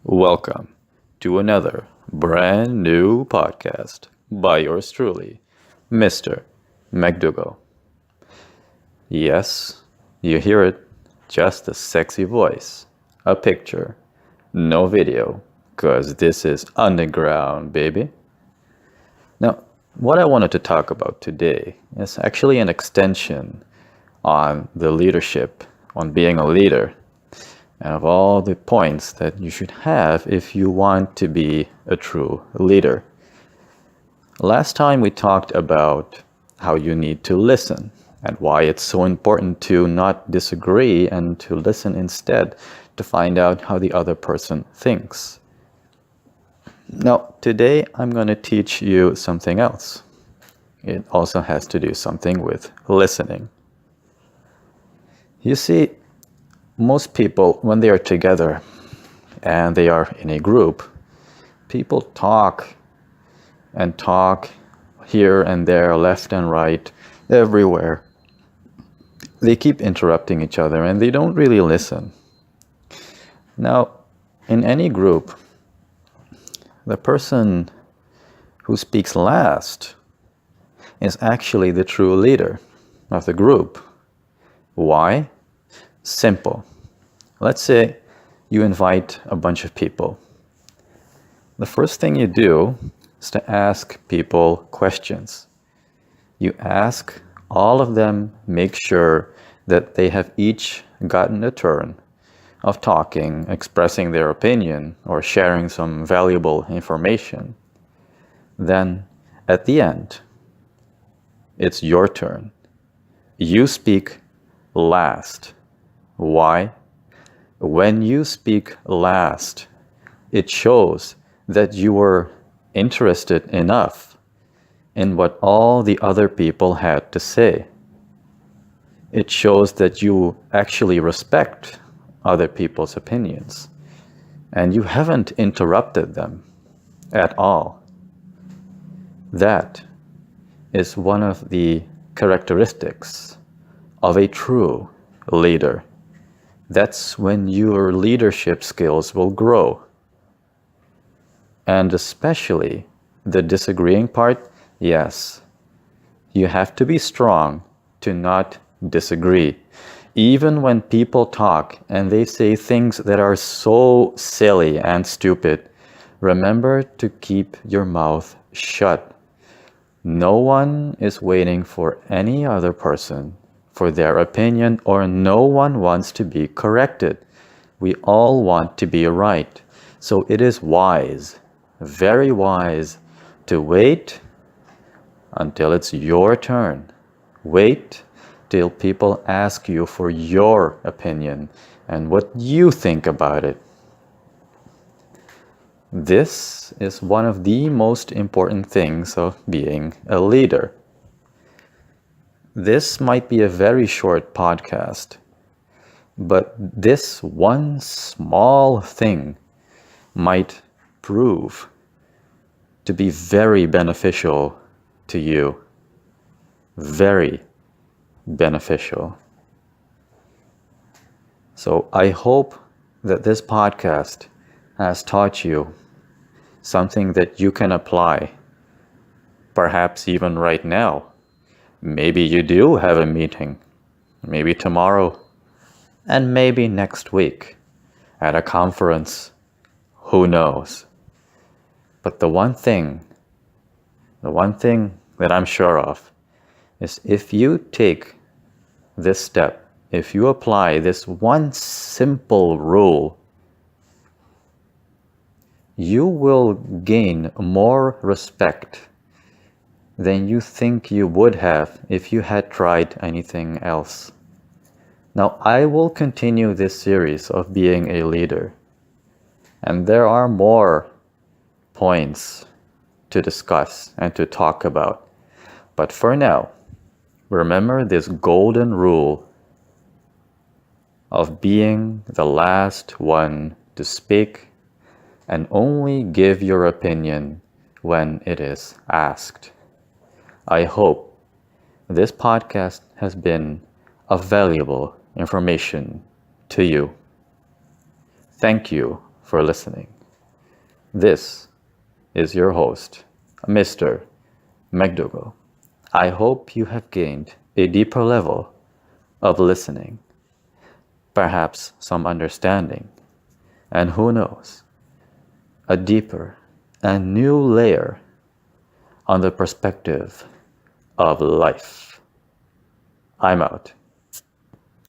Welcome to another brand new podcast by yours truly, Mr. McDougall. Yes, you hear it, just a sexy voice, a picture, no video, because this is underground, baby. Now, what I wanted to talk about today is actually an extension on the leadership, on being a leader, and of all the points that you should have if you want to be a true leader. Last time we talked about how you need to listen and why it's so important to not disagree and to listen instead to find out how the other person thinks. Now, today I'm going to teach you something else. It also has to do something with listening. You see, most people, when they are together and they are in a group, people talk and talk here and there, left and right, everywhere. They keep interrupting each other and they don't really listen. Now, in any group, the person who speaks last is actually the true leader of the group. Why? Simple. Let's say you invite a bunch of people. The first thing you do is to ask people questions. You ask all of them, make sure that they have each gotten a turn of talking, expressing their opinion, or sharing some valuable information. Then, at the end, it's your turn. You speak last. Why? When you speak last, it shows that you were interested enough in what all the other people had to say. It shows that you actually respect other people's opinions and you haven't interrupted them at all. That is one of the characteristics of a true leader. That's when your leadership skills will grow. And especially the disagreeing part, yes, you have to be strong to not disagree. Even when people talk and they say things that are so silly and stupid, remember to keep your mouth shut. No one is waiting for any other person for their opinion, or no one wants to be corrected. We all want to be right. So it is wise, very wise, to wait until it's your turn. Wait till people ask you for your opinion and what you think about it. This is one of the most important things of being a leader. This might be a very short podcast, but this one small thing might prove to be very beneficial to you. Very beneficial. So I hope that this podcast has taught you something that you can apply, perhaps even right now. Maybe you do have a meeting, maybe tomorrow, and maybe next week at a conference. Who knows? But the one thing that I'm sure of is if you take this step, if you apply this one simple rule, you will gain more respect than you think you would have if you had tried anything else. Now, I will continue this series of being a leader, and there are more points to discuss and to talk about. But for now, remember this golden rule of being the last one to speak and only give your opinion when it is asked. I hope this podcast has been of valuable information to you. Thank you for listening. This is your host, Mr. McDougall. I hope you have gained a deeper level of listening, perhaps some understanding, and who knows, a deeper and new layer on the perspective of life. I'm out.